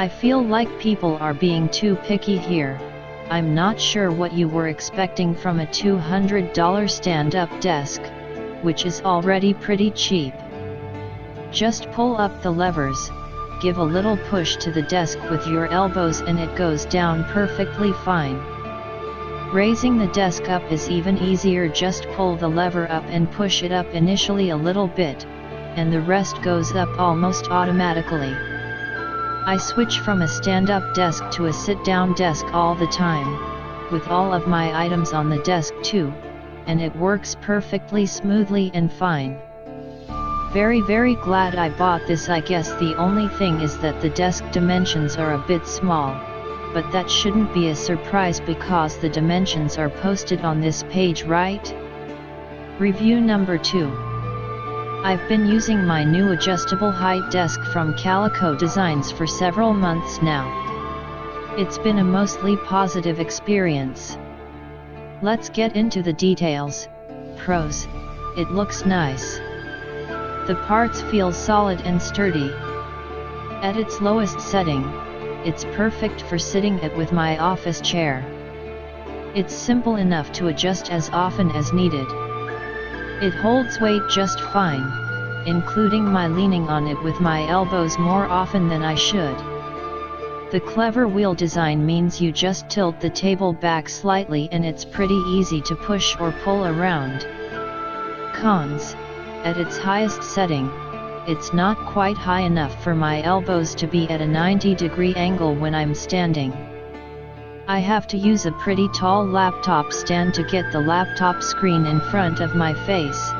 I feel like people are being too picky here. I'm not sure what you were expecting from a $200 stand-up desk, which is already pretty cheap. Just pull up the levers, give a little push to the desk with your elbows and it goes down perfectly fine. Raising the desk up is even easier. Just pull the lever up and push it up initially a little bit, and the rest goes up almost automatically. I switch from a stand-up desk to a sit-down desk all the time, with all of my items on the desk too, and it works perfectly smoothly and fine. Very glad I bought this. I guess the only thing is that the desk dimensions are a bit small, but that shouldn't be a surprise because the dimensions are posted on this page, right? Review number 2. I've been using my new adjustable height desk from Calico Designs for several months now. It's been a mostly positive experience. Let's get into the details. Pros: it looks nice. The parts feel solid and sturdy. At its lowest setting, it's perfect for sitting at with my office chair. It's simple enough to adjust as often as needed. It holds weight just fine, including my leaning on it with my elbows more often than I should. The clever wheel design means you just tilt the table back slightly and it's pretty easy to push or pull around. Cons: at its highest setting, it's not quite high enough for my elbows to be at a 90-degree angle when I'm standing. I have to use a pretty tall laptop stand to get the laptop screen in front of my face,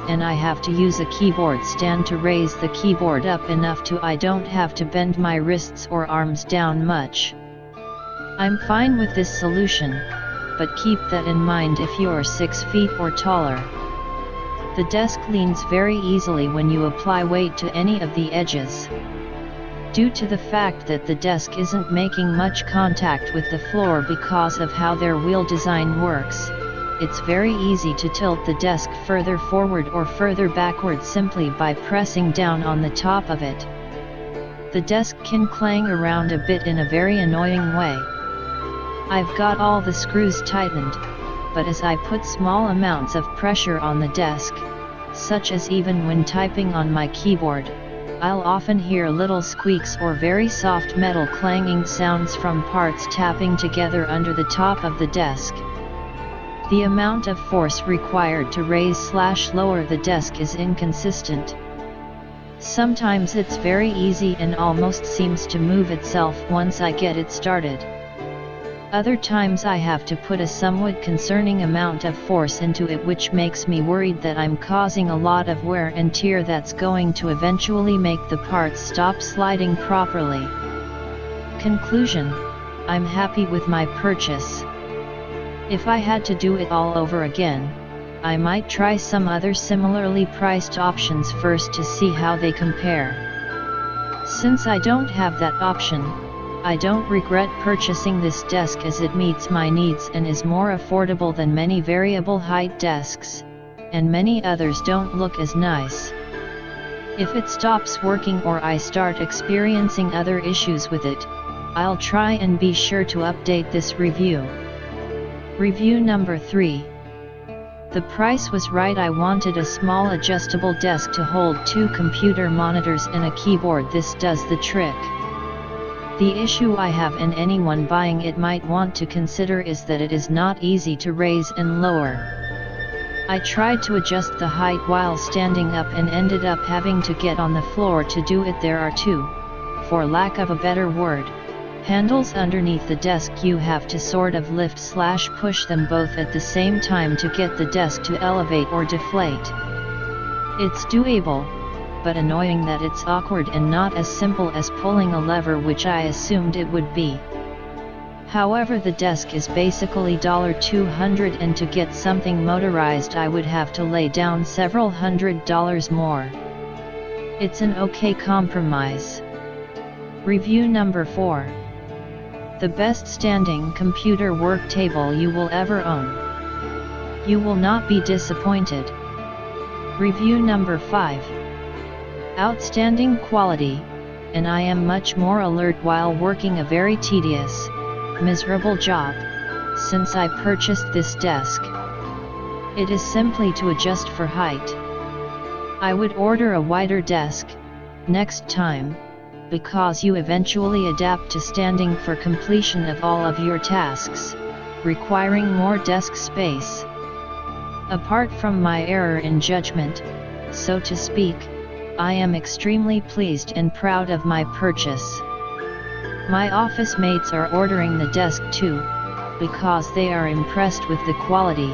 and I have to use a keyboard stand to raise the keyboard up enough to I don't have to bend my wrists or arms down much. I'm fine with this solution, but keep that in mind if you're 6 feet or taller. The desk leans very easily when you apply weight to any of the edges. Due to the fact that the desk isn't making much contact with the floor because of how their wheel design works, it's very easy to tilt the desk further forward or further backward simply by pressing down on the top of it. The desk can clang around a bit in a very annoying way. I've got all the screws tightened, but as I put small amounts of pressure on the desk, such as even when typing on my keyboard, I'll often hear little squeaks or very soft metal clanging sounds from parts tapping together under the top of the desk. The amount of force required to raise/lower the desk is inconsistent. Sometimes it's very easy and almost seems to move itself once I get it started. Other times I have to put a somewhat concerning amount of force into it, which makes me worried that I'm causing a lot of wear and tear that's going to eventually make the parts stop sliding properly. Conclusion: I'm happy with my purchase. If I had to do it all over again, I might try some other similarly priced options first to see how they compare. Since I don't have that option, I don't regret purchasing this desk as it meets my needs and is more affordable than many variable height desks, and many others don't look as nice. If it stops working or I start experiencing other issues with it, I'll try and be sure to update this review. Review number 3. The price was right. I wanted a small adjustable desk to hold 2 computer monitors and a keyboard. This does the trick. The issue I have, and anyone buying it might want to consider, is that it is not easy to raise and lower. I tried to adjust the height while standing up and ended up having to get on the floor to do it. There are 2, for lack of a better word, handles underneath the desk. You have to sort of lift/push them both at the same time to get the desk to elevate or deflate. It's doable, but annoying that it's awkward and not as simple as pulling a lever, which I assumed it would be. However, the desk is basically $200, and to get something motorized I would have to lay down several $100s more. It's an okay compromise. Review number 4. The best standing computer work table you will ever own. You will not be disappointed. Review number 5. Outstanding quality, and I am much more alert while working a very tedious, miserable job, since I purchased this desk. It is simply to adjust for height. I would order a wider desk next time, because you eventually adapt to standing for completion of all of your tasks, requiring more desk space. Apart from my error in judgment, so to speak, I am extremely pleased and proud of my purchase. My office mates are ordering the desk too, because they are impressed with the quality,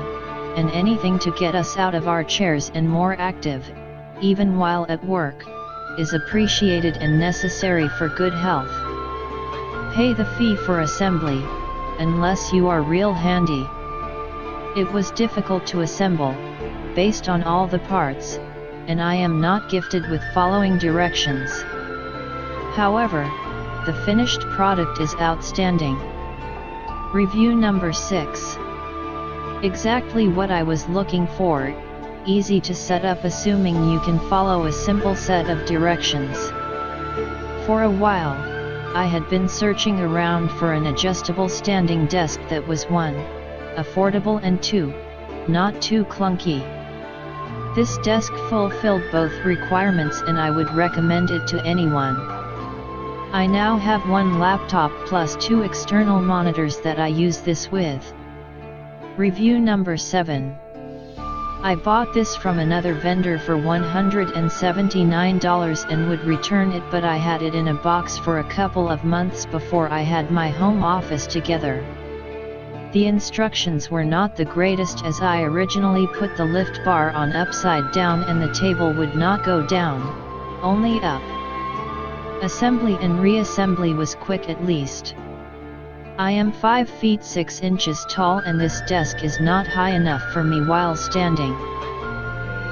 and anything to get us out of our chairs and more active, even while at work, is appreciated and necessary for good health. Pay the fee for assembly, unless you are real handy. It was difficult to assemble, based on all the parts, and I am not gifted with following directions. However, the finished product is outstanding. Review number 6. Exactly what I was looking for, easy to set up assuming you can follow a simple set of directions. For a while, I had been searching around for an adjustable standing desk that was 1, affordable and 2, not too clunky. This desk fulfilled both requirements and I would recommend it to anyone. I now have 1 laptop plus 2 external monitors that I use this with. Review number 7. I bought this from another vendor for $179 and would return it, but I had it in a box for a couple of months before I had my home office together. The instructions were not the greatest, as I originally put the lift bar on upside down and the table would not go down, only up. Assembly and reassembly was quick at least. I am 5 feet 6 inches tall and this desk is not high enough for me while standing.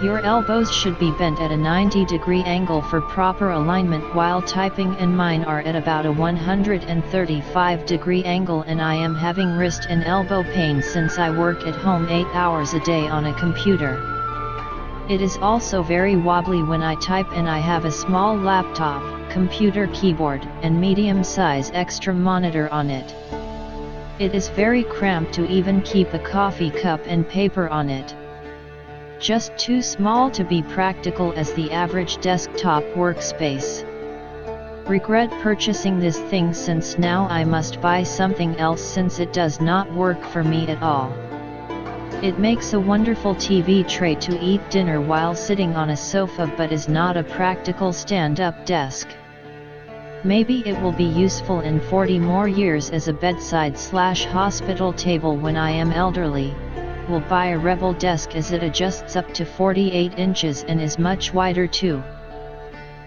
Your elbows should be bent at a 90-degree angle for proper alignment while typing, and mine are at about a 135-degree angle, and I am having wrist and elbow pain since I work at home 8 hours a day on a computer. It is also very wobbly when I type, and I have a small laptop, computer keyboard, and medium-size extra monitor on it. It is very cramped to even keep a coffee cup and paper on it. Just too small to be practical as the average desktop workspace. Regret purchasing this thing, since now I must buy something else since it does not work for me at all. It makes a wonderful TV tray to eat dinner while sitting on a sofa, but is not a practical stand-up desk. Maybe it will be useful in 40 more years as a bedside/hospital table when I am elderly. Will buy a Rebel desk as it adjusts up to 48 inches and is much wider too.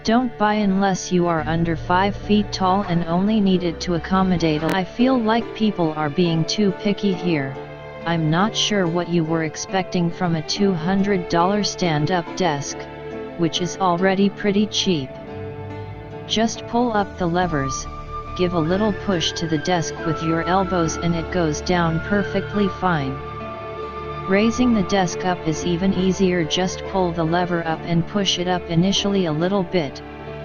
Don't buy unless you are under 5 feet tall and only need it to accommodate. I feel like people are being too picky here. I'm not sure what you were expecting from a $200 stand-up desk, which is already pretty cheap. Just pull up the levers, give a little push to the desk with your elbows and it goes down perfectly fine. Raising the desk up is even easier. Just pull the lever up and push it up initially a little bit,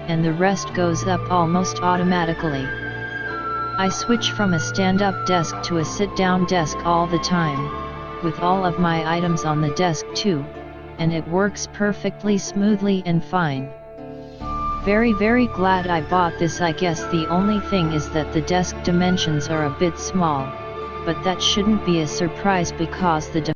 and the rest goes up almost automatically. I switch from a stand-up desk to a sit-down desk all the time, with all of my items on the desk too, and it works perfectly smoothly and fine. Very glad I bought this. I guess the only thing is that the desk dimensions are a bit small, but that shouldn't be a surprise because the